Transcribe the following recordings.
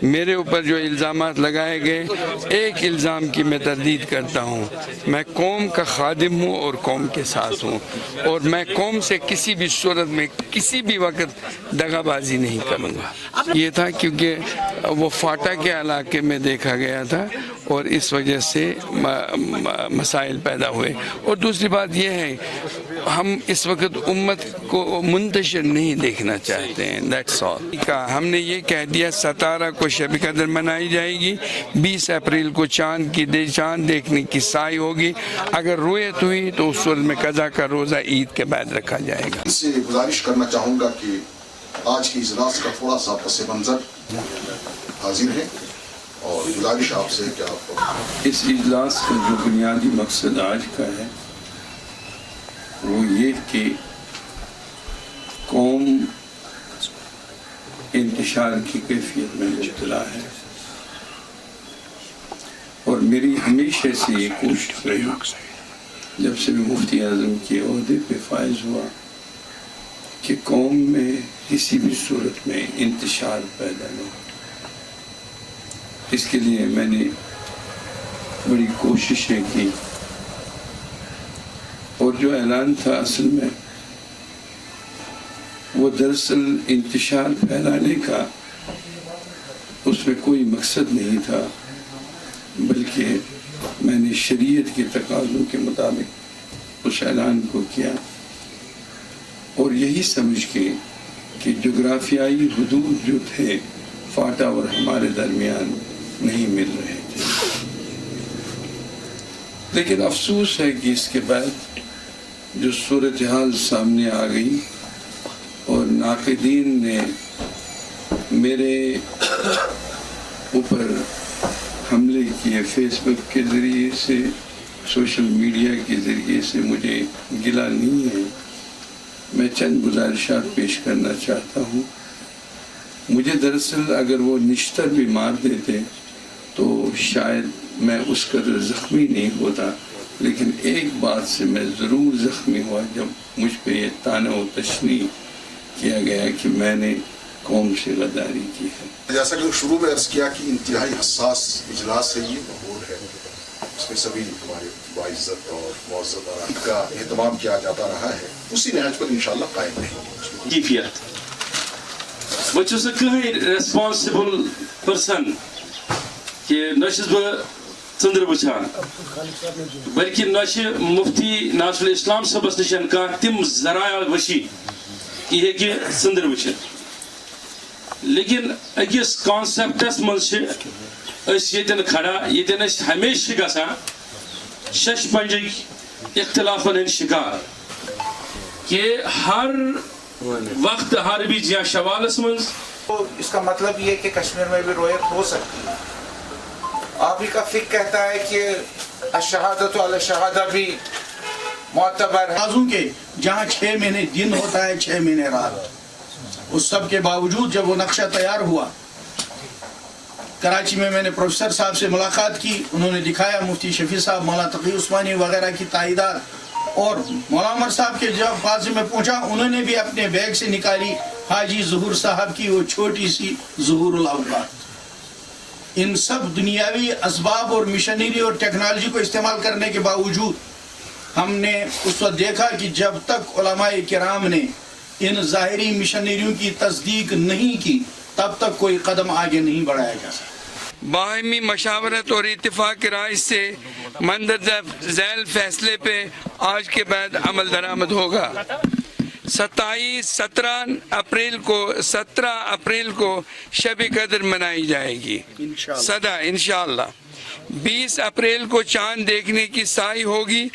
میرے اوپر جو الزامات لگائے گئے، ایک الزام کی میں تردید کرتا ہوں، میں قوم کا خادم ہوں اور قوم کے ساتھ ہوں، اور میں قوم سے کسی بھی صورت میں کسی بھی وقت دغا بازی نہیں کروں گا۔ یہ تھا کیونکہ وہ فاٹا کے علاقے میں دیکھا گیا تھا اور اس وجہ سے مسائل پیدا ہوئے، اور دوسری بات یہ ہے ہم اس وقت امت کو منتشر نہیں دیکھنا چاہتے ہیں، دیٹس آل۔ ہم نے یہ کہہ دیا 17 کو شب قدر منائی جائے گی، 20 اپریل کو چاند دیکھنے کی سائی ہوگی، اگر رویت ہوئی تو اس صورت میں قضا کا روزہ عید کے بعد رکھا جائے گا۔ اس سے گزارش کرنا چاہوں گا کہ آج کی اجلاس کا تھوڑا سا پس منظر حاضر ہے اور گزارش آپ سے کہ آپ اس اجلاس کا جو بنیادی مقصد آج کا ہے وہ یہ کہ قوم انتشار کی کیفیت میں مبتلا ہے، اور میری ہمیشہ سے یہ کوشش رہی جب سے میں مفتی اعظم کے عہدے پہ فائز ہوا کہ قوم میں کسی بھی صورت میں انتشار پیدا نہ ہو۔ اس کے لیے میں نے بڑی کوششیں کی، اور جو اعلان تھا اصل میں وہ دراصل انتشار پھیلانے کا اس میں کوئی مقصد نہیں تھا، بلکہ میں نے شریعت کے تقاضوں کے مطابق اس اعلان کو کیا، اور یہی سمجھ کے کہ جغرافیائی حدود جو تھے فاٹا اور ہمارے درمیان نہیں مل رہے تھے، لیکن افسوس ہے کہ اس کے بعد جو صورتحال سامنے آ گئی اور ناقدین نے میرے اوپر حملے کیے، فیس بک کے ذریعے سے، سوشل میڈیا کے ذریعے سے، مجھے گلہ نہیں ہے، میں چند گزارشات پیش کرنا چاہتا ہوں۔ مجھے دراصل اگر وہ نشتر بھی مار دیتے تو شاید میں اس قدر زخمی نہیں ہوتا، لیکن ایک بات سے میں ضرور زخمی ہوا جب مجھ پہ یہ طعنہ و تشنیع کیا گیا کہ میں نے قوم سے غداری کی ہے۔ جیسا کہ شروع میں عرض کیا کہ انتہائی حساس اجلاس ہے، یہ معمول ہے، اس میں سبھی ہمارے باعزت اور معزز اور کا اہتمام کیا جاتا رہا ہے، اسی نہج پر انشاءاللہ قائم رہیں گے۔ بہٕ چھُس نہٕ کٕہٕنۍ ریسپانسبل پٔرسن کہِ نہ چھُس بہٕ ژٔنٛدٕر وٕچھان، بلکہِ نہ چھِ مفتی ناصر الاسلام صٲبس نِش کانٛہہ تِم ذرایع وشی کہِ یہِ ہیٚکہِ ژٔنٛدٕر وٕچھِتھ، لیکن أکِس کانسیپٹس منٛز چھِ أسۍ ییٚتٮ۪ن کھڑا ییٚتٮ۪ن أسۍ ہمیشہِ چھِ گژھان شش پنجٕکۍ اختلافن ہٕنٛدۍ شِکار کہ ہر وقت حربی یا شوالس منٛز اس کا مطلب یہ کہ کشمیر میں بھی رویت ہو سکتی ہے۔ آپ ہی کا فقہ کہتا ہے کہ الشہادۃ علی الشہادہ بھی معتبر ہے، تقاضوں کے جہاں 6 مہینے دن ہوتا ہے 6 مہینے رات، اس سب کے باوجود جب وہ نقشہ تیار ہوا، کراچی میں نے پروفیسر صاحب سے ملاقات کی، انہوں نے دکھایا، مفتی شفیع صاحب، مولانا تقی عثمانی وغیرہ کی تائیدات، اور مولانا عمر صاحب کے جب پاس میں پہنچا انہوں نے بھی اپنے بیگ سے نکالی حاجی ظہور صاحب کی وہ چھوٹی سی ظہور الاوقات۔ ان سب دنیاوی اسباب اور مشنری اور ٹیکنالوجی کو استعمال کرنے کے باوجود ہم نے اس وقت دیکھا کہ جب تک علماء کرام نے ان ظاہری مشنریوں کی تصدیق نہیں کی تب تک کوئی قدم آگے نہیں بڑھایا جا سکتا۔ باہمی مشاورت اور اتفاق رائے سے مندرجہ ذیل فیصلے پہ آج کے بعد عمل درآمد ہوگا۔ 17 اپریل کو شب قدر منائی جائے گی انشاءاللہ۔ 20 اپریل کو چاند دیکھنے کی سائی ہوگی،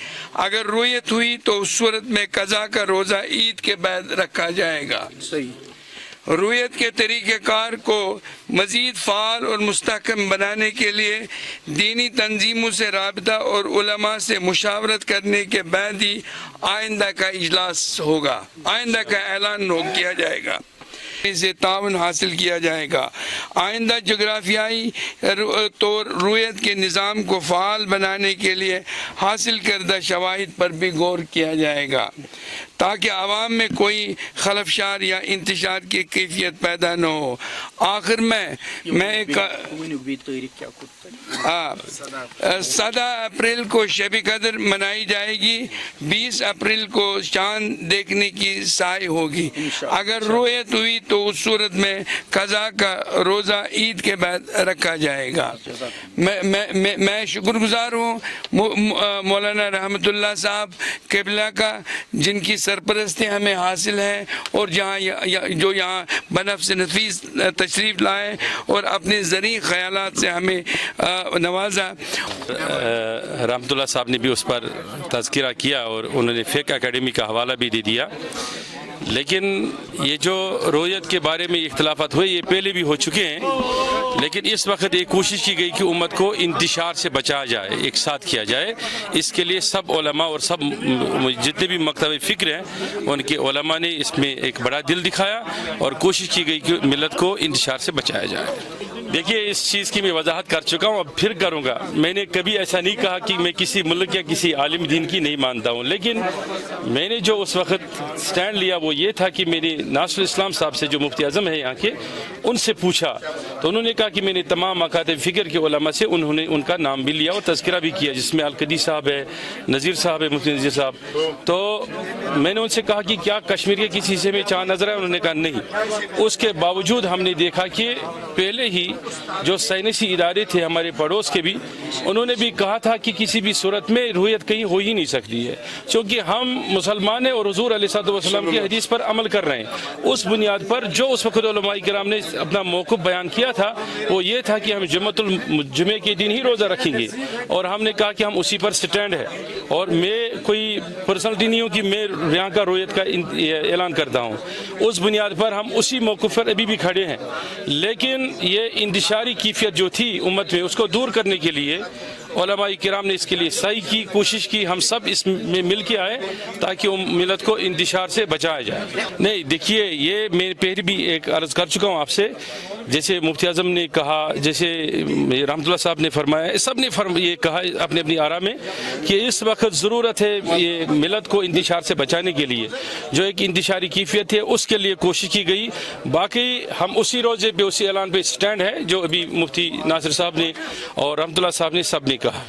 اگر رویت ہوئی تو اس صورت میں قضا کا روزہ عید کے بعد رکھا جائے گا۔ رویت کے طریقہ کار کو مزید فعال اور مستحکم بنانے کے لیے دینی تنظیموں سے رابطہ اور علماء سے مشاورت کرنے کے بعد ہی آئندہ کا اجلاس ہوگا، آئندہ کا اعلان کیا جائے گا۔ سے تعاون حاصل کیا جائے گا. آئندہ جغرافیائی طور رویت کے نظام کو فعال بنانے کے لیے حاصل کردہ شواہد پر بھی غور کیا جائے گا تاکہ عوام میں کوئی خلفشار یا انتشار کی کیفیت پیدا نہ ہو. آخر میں ایک 7 اپریل کو شب قدر منائی جائے گی. 20 اپریل کو چاند دیکھنے کی سعی ہوگی. اگر رویت ہوئی تو اس صورت میں قضا کا روزہ عید کے بعد رکھا جائے گا. میں شکر گزار ہوں مولانا رحمت اللہ صاحب قبلہ کا جن کی سرپرستی ہمیں حاصل ہے اور جو یہاں بنفس نفیس تشریف لائے اور اپنے ذریع خیالات سے ہمیں نوازا. رحمت اللہ صاحب نے بھی اس پر تذکرہ کیا اور انہوں نے فقہ اکیڈمی کا حوالہ بھی دے دیا. لیکن یہ جو رویت کے بارے میں اختلافات ہوئے یہ پہلے بھی ہو چکے ہیں، لیکن اس وقت ایک کوشش کی گئی کہ امت کو انتشار سے بچایا جائے، ایک ساتھ کیا جائے. اس کے لیے سب علماء اور سب جتنے بھی مکتب فکر ہیں ان کے علماء نے اس میں ایک بڑا دل دکھایا اور کوشش کی گئی کہ ملت کو انتشار سے بچایا جائے. دیکھیے اس چیز کی میں وضاحت کر چکا ہوں، اب پھر کروں گا. میں نے کبھی ایسا نہیں کہا کہ میں کسی ملک یا کسی عالم دین کی نہیں مانتا ہوں، لیکن میں نے جو اس وقت سٹینڈ لیا وہ یہ تھا کہ میں نے ناصر الاسلام صاحب سے جو مفتی اعظم ہیں یہاں کے ان سے پوچھا تو انہوں نے کہا کہ میں نے تمام مکاتب فکر کے علماء سے انہوں نے ان کا نام بھی لیا اور تذکرہ بھی کیا، جس میں القدی صاحب ہے، نذیر صاحب ہے، مفتی نذیر صاحب. تو میں نے ان سے کہا کہ کیا کشمیر کے کسی حصے میں چاند نظر ہے؟ انہوں نے کہا نہیں. اس کے باوجود ہم نے دیکھا کہ پہلے ہی جو سائنسی ادارے تھے ہمارے پڑوس کے بھی انہوں نے بھی کہا تھا کہ کسی بھی صورت میں رویت کہیں ہو ہی نہیں سکتی ہے، چونکہ ہم مسلمان ہیں اور حضور علیہ السلام کی حدیث پر عمل کر رہے ہیں. اس بنیاد پر جو اس وقت علماء کرام نے اپنا موقف بیان کیا تھا وہ یہ تھا کہ ہم جمعے کے دن ہی روزہ رکھیں گے اور ہم نے کہا کہ ہم اسی پر سٹینڈ ہے. اور میں کوئی پرسنلٹی نہیں ہوں کہ میں یہاں کا رویت کا اعلان کرتا ہوں. اس بنیاد پر ہم اسی موقف پر ابھی بھی کھڑے ہیں. لیکن یہ انتشاری کیفیت جو تھی امت میں اس کو دور کرنے کے لیے علماء کرام نے اس کے لیے سعی کی، کوشش کی، ہم سب اس میں مل کے آئے تاکہ ملت کو انتشار سے بچایا جائے. نہیں دیکھیے یہ میں پہلے بھی ایک عرض کر چکا ہوں آپ سے، جیسے مفتی اعظم نے کہا، جیسے رحمت اللہ صاحب نے فرمایا، سب نے یہ کہا اپنے اپنی آراء میں کہ اس وقت ضرورت ہے یہ ملت کو انتشار سے بچانے کے لیے جو ایک انتشاری کیفیت ہے اس کے لیے کوشش کی گئی. باقی ہم اسی روزے پہ اسی اعلان پہ سٹینڈ ہے جو ابھی مفتی ناصر صاحب نے اور رحمت اللہ صاحب نے سب نے کہا.